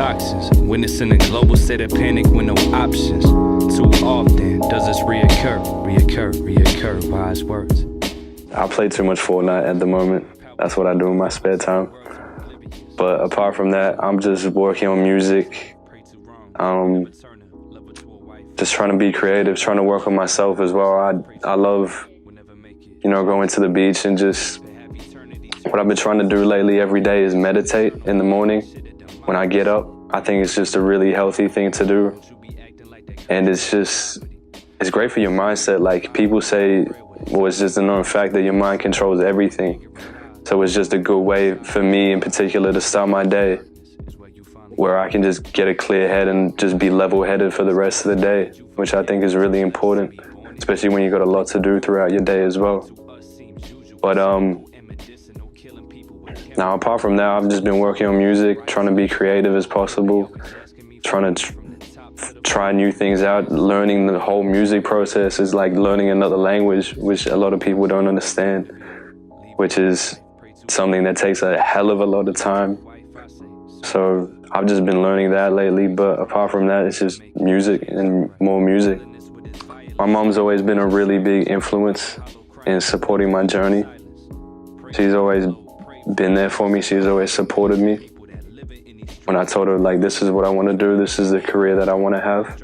toxins. Witnessing a global state of panic with no options. Too often does this reoccur, wise words. I play too much Fortnite at the moment. That's what I do in my spare time. But apart from that, I'm just working on music. Just trying to be creative, trying to work on myself as well. I love, going to the beach and just, what I've been trying to do lately every day is meditate in the morning when I get up. I think it's just a really healthy thing to do. And it's great for your mindset. Like people say, well, it's just a known fact that your mind controls everything. So it's just a good way for me in particular to start my day, where I can just get a clear head and just be level-headed for the rest of the day, which I think is really important, especially when you got a lot to do throughout your day as well. But now apart from that, I've just been working on music, trying to be creative as possible, trying to try new things out. Learning the whole music process is like learning another language, which a lot of people don't understand, which is something that takes a hell of a lot of time. So I've just been learning that lately, but apart from that, it's just music and more music. My mom's always been a really big influence in supporting my journey. She's always been there for me. She's always supported me. When I told her, like, this is what I want to do, this is the career that I want to have.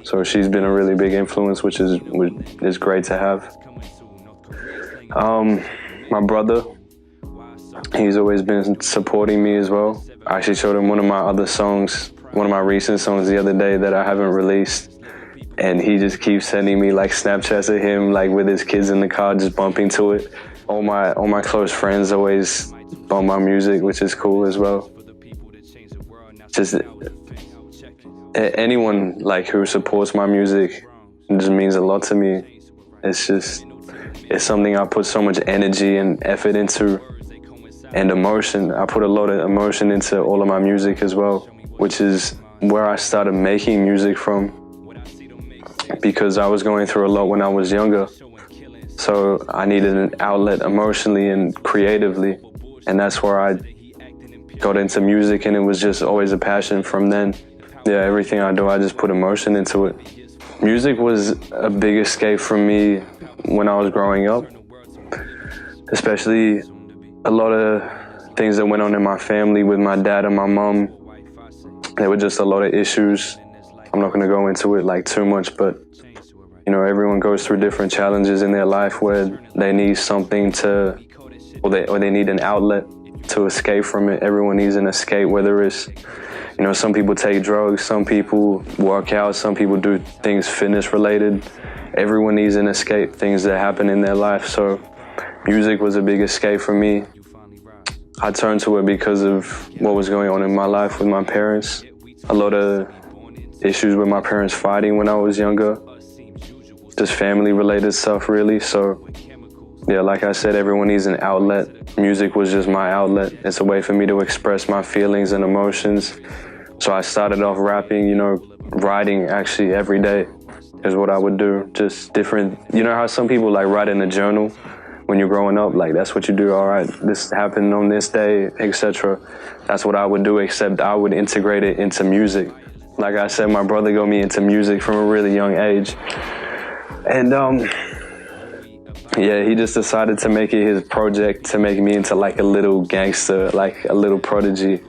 So she's been a really big influence, which is great to have. My brother, he's always been supporting me as well. I actually showed him one of my other songs, one of my recent songs the other day that I haven't released. And he just keeps sending me like Snapchats of him, like with his kids in the car, just bumping to it. All my close friends always bump my music, which is cool as well. Just anyone like who supports my music just means a lot to me. It's something I put so much energy and effort into. And emotion. I put a lot of emotion into all of my music as well, which is where I started making music from, because I was going through a lot when I was younger. So I needed an outlet emotionally and creatively. And that's where I got into music, and it was just always a passion from then. Yeah, everything I do, I just put emotion into it. Music was a big escape from me when I was growing up, especially a lot of things that went on in my family with my dad and my mom. There were just a lot of issues. I'm not going to go into it like too much, but everyone goes through different challenges in their life where they need something or they need an outlet to escape from it. Everyone needs an escape, whether it's, some people take drugs, some people work out, some people do things fitness related. Everyone needs an escape, things that happen in their life. So music was a big escape for me. I turned to it because of what was going on in my life with my parents. A lot of issues with my parents fighting when I was younger. Just family-related stuff, really. So, yeah, like I said, everyone needs an outlet. Music was just my outlet. It's a way for me to express my feelings and emotions. So I started off rapping, writing actually every day is what I would do. Just different, how some people like write in a journal when you're growing up, like that's what you do. All right, this happened on this day, etc. That's what I would do, except I would integrate it into music. Like I said, my brother got me into music from a really young age. And yeah, he just decided to make it his project to make me into like a little gangster, like a little prodigy.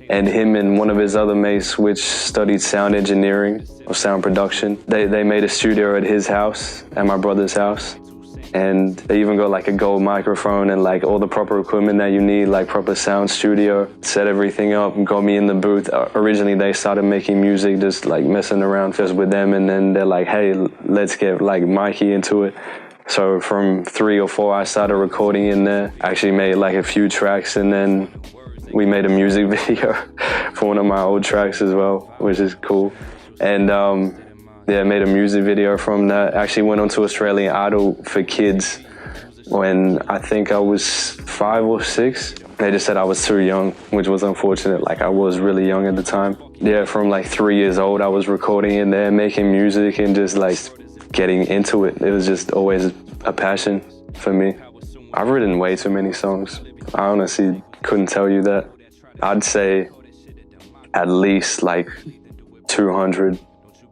And him and one of his other mates, which studied sound engineering or sound production, they made a studio at his house, at my brother's house. And they even got like a gold microphone and like all the proper equipment that you need, like proper sound studio, set everything up and got me in the booth. Originally they started making music, just like messing around first with them. And then they're like, hey, let's get like Mikey into it. So from 3 or 4, I started recording in there. I actually made like a few tracks, and then we made a music video for one of my old tracks as well, which is cool. And yeah, I made a music video from that. Actually went on to Australian Idol for kids when I think I was 5 or 6. They just said I was too young, which was unfortunate. Like I was really young at the time. Yeah, from like 3 years old, I was recording in there, making music and just like getting into it. It was just always a passion for me. I've written way too many songs. I honestly couldn't tell you that. I'd say at least like 200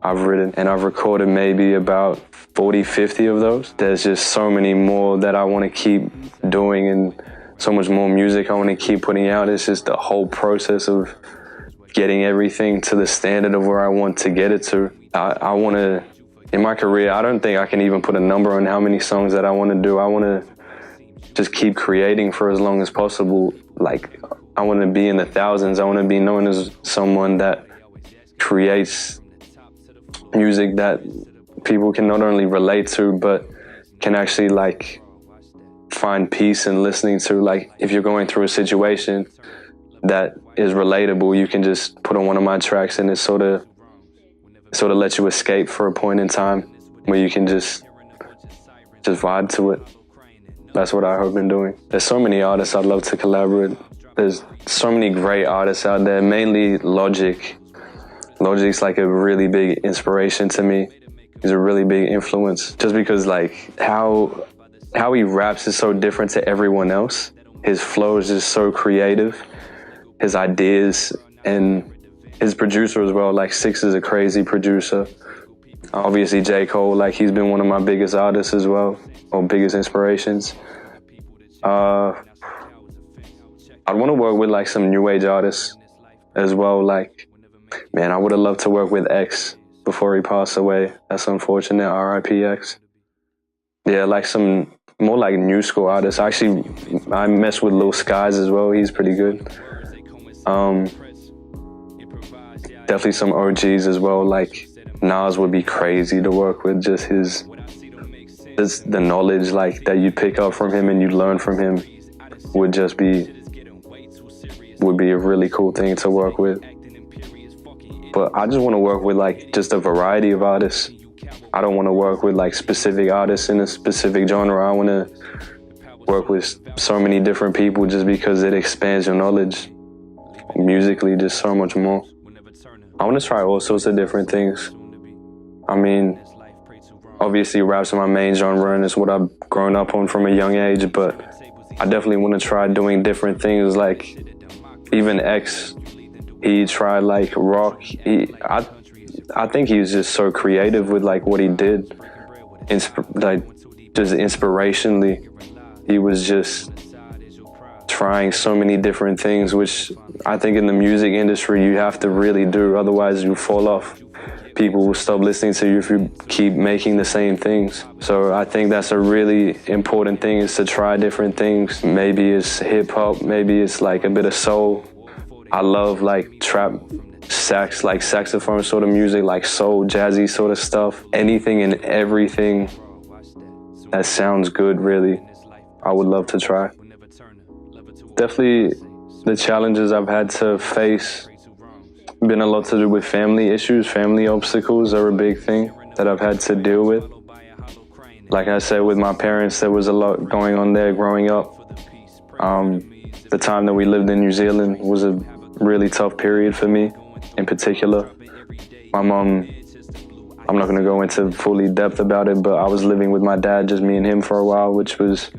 I've written, and I've recorded maybe about 40, 50 of those. There's just so many more that I want to keep doing, and so much more music I want to keep putting out. It's just the whole process of getting everything to the standard of where I want to get it to. I want to, in my career, I don't think I can even put a number on how many songs that I want to do. I want to just keep creating for as long as possible. Like, I want to be in the thousands. I want to be known as someone that creates music that people can not only relate to, but can actually like find peace in listening to. Like, if you're going through a situation that is relatable, you can just put on one of my tracks and it sort of lets you escape for a point in time where you can just vibe to it. That's what I hope in doing. There's so many artists I'd love to collaborate. There's so many great artists out there, mainly Logic. Logic's like a really big inspiration to me. He's a really big influence, just because like how he raps is so different to everyone else. His flow is just so creative. His ideas, and his producer as well. Like, Six is a crazy producer. Obviously J. Cole, like, he's been one of my biggest artists as well, or biggest inspirations. I'd want to work with like some new age artists as well. Like, man, I would have loved to work with X before he passed away. That's unfortunate, R.I.P. X. Yeah, like some more like new school artists. Actually, I mess with Lil Skies as well. He's pretty good. Definitely some OGs as well. Like, Nas would be crazy to work with. Just the knowledge like that you pick up from him and you learn from him would be a really cool thing to work with. But I just want to work with like just a variety of artists. I don't want to work with like specific artists in a specific genre. I want to work with so many different people just because it expands your knowledge musically, just so much more. I want to try all sorts of different things. I mean, obviously rap's my main genre and it's what I've grown up on from a young age, but I definitely want to try doing different things. Like, even X, he tried like rock. I think he was just so creative with like what he did. Just inspirationally, he was just trying so many different things, which I think in the music industry you have to really do. Otherwise you fall off. People will stop listening to you if you keep making the same things. So I think that's a really important thing, is to try different things. Maybe it's hip hop, maybe it's like a bit of soul. I love like trap, sax, like saxophone sort of music, like soul, jazzy sort of stuff. Anything and everything that sounds good, really, I would love to try. Definitely the challenges I've had to face been a lot to do with family issues. Family obstacles are a big thing that I've had to deal with. Like I said, with my parents, there was a lot going on there growing up. The time that we lived in New Zealand was a really tough period for me in particular. My mom, I'm not going to go into fully depth about it, but I was living with my dad, just me and him for a while, which was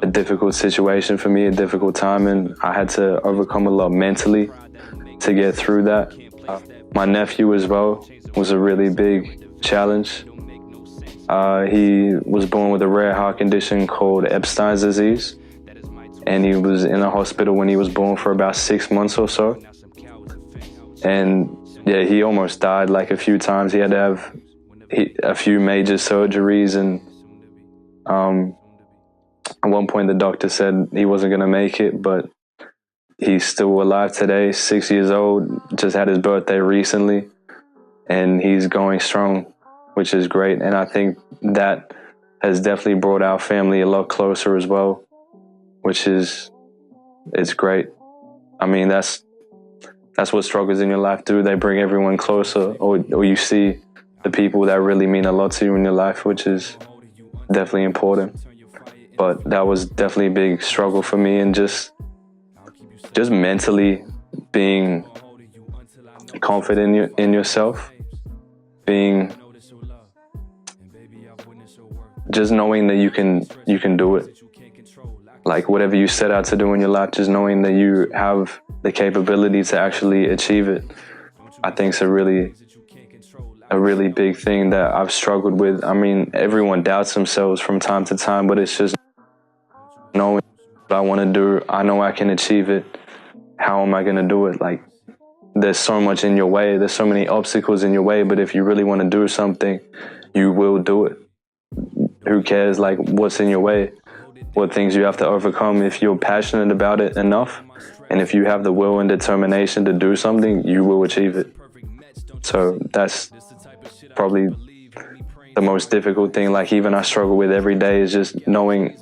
a difficult situation for me, a difficult time, and I had to overcome a lot mentally to get through that. My nephew as well was a really big challenge. He was born with a rare heart condition called Epstein's disease, and he was in a hospital when he was born for about 6 months or so. And yeah, he almost died like a few times. He had to have a few major surgeries, and at one point the doctor said he wasn't going to make it, but he's still alive today, 6 years old, just had his birthday recently, and he's going strong, which is great. And I think that has definitely brought our family a lot closer as well, which is, it's great. I mean, that's what struggles in your life do. They bring everyone closer, or you see the people that really mean a lot to you in your life, which is definitely important. But that was definitely a big struggle for me, and just mentally being confident in yourself, just knowing that you can do it. like whatever you set out to do in your life, just knowing that you have the capability to actually achieve it, I think it's a really big thing that I've struggled with. I mean, everyone doubts themselves from time to time, but it's just knowing what I want to do. I know I can achieve it. How am I going to do it? Like, there's so much in your way. There's so many obstacles in your way, but if you really want to do something, you will do it. Who cares, like, what's in your way, what things you have to overcome? If you're passionate about it enough, and if you have the will and determination to do something, you will achieve it. So that's probably the most difficult thing. Like, even I struggle with every day is just knowing,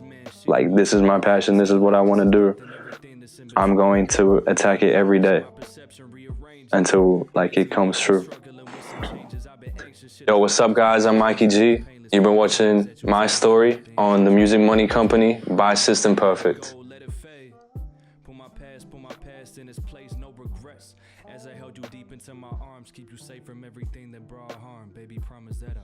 like, this is my passion, this is what I want to do. I'm going to attack it every day until, like, it comes true. Yo, what's up, guys? I'm Mikey G. You've been watching my story on the Music Money Company by System Perfect. Put my past in its place, no regrets. As I held you deep into my arms, keep you safe from everything that brought harm. Baby, promise that